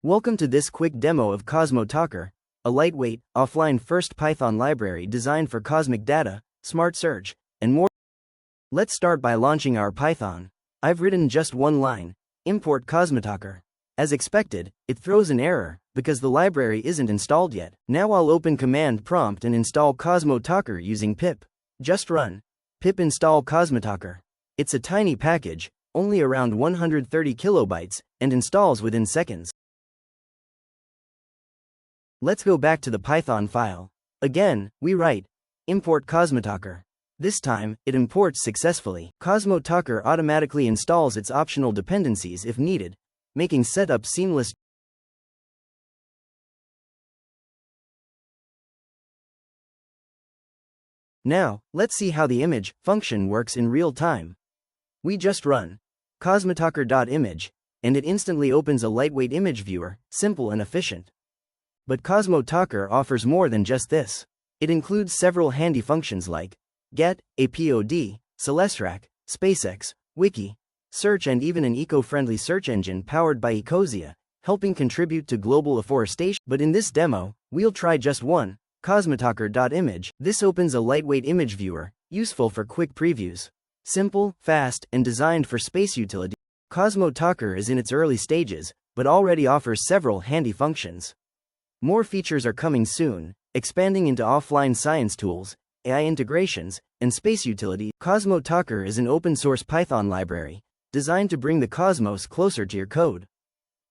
Welcome to this quick demo of CosmoTalker, a lightweight, offline first Python library designed for cosmic data, smart search, and more. Let's start by launching our Python. I've written just one line: import CosmoTalker. As expected, it throws an error, because the library isn't installed yet. Now I'll open command prompt and install CosmoTalker using pip. Just run pip install CosmoTalker. It's a tiny package, only around 130 kilobytes, and installs within seconds. Let's go back to the Python file. Again, we write import CosmoTalker. This time, it imports successfully. CosmoTalker automatically installs its optional dependencies if needed, making setup seamless. Now, let's see how the image function works in real time. We just run cosmotalker.image, and it instantly opens a lightweight image viewer, simple and efficient. But CosmoTalker offers more than just this. It includes several handy functions like get, apod, celestrak, spacex, wiki, search, and even an eco-friendly search engine powered by Ecosia, helping contribute to global afforestation. But in this demo, we'll try just one, cosmotalker.image. This opens a lightweight image viewer, useful for quick previews. Simple, fast, and designed for space utility. CosmoTalker is in its early stages, but already offers several handy functions. More features are coming soon, expanding into offline science tools, AI integrations, and space utility. CosmoTalker is an open-source Python library, designed to bring the cosmos closer to your code.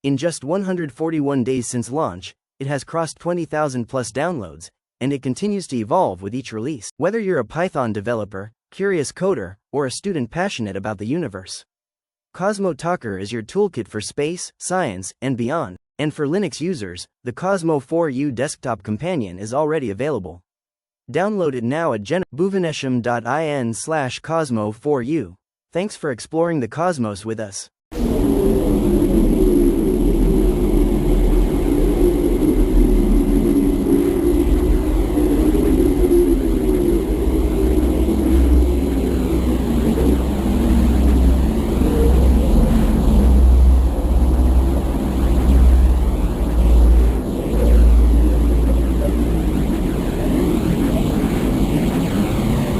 In just 141 days since launch, it has crossed 20,000 plus downloads, and it continues to evolve with each release. Whether you're a Python developer, curious coder, or a student passionate about the universe, CosmoTalker is your toolkit for space, science, and beyond. And for Linux users, the Cosmo 4U desktop companion is already available. Download it now at bhuvanesham.in/cosmo4u. Thanks for exploring the cosmos with us.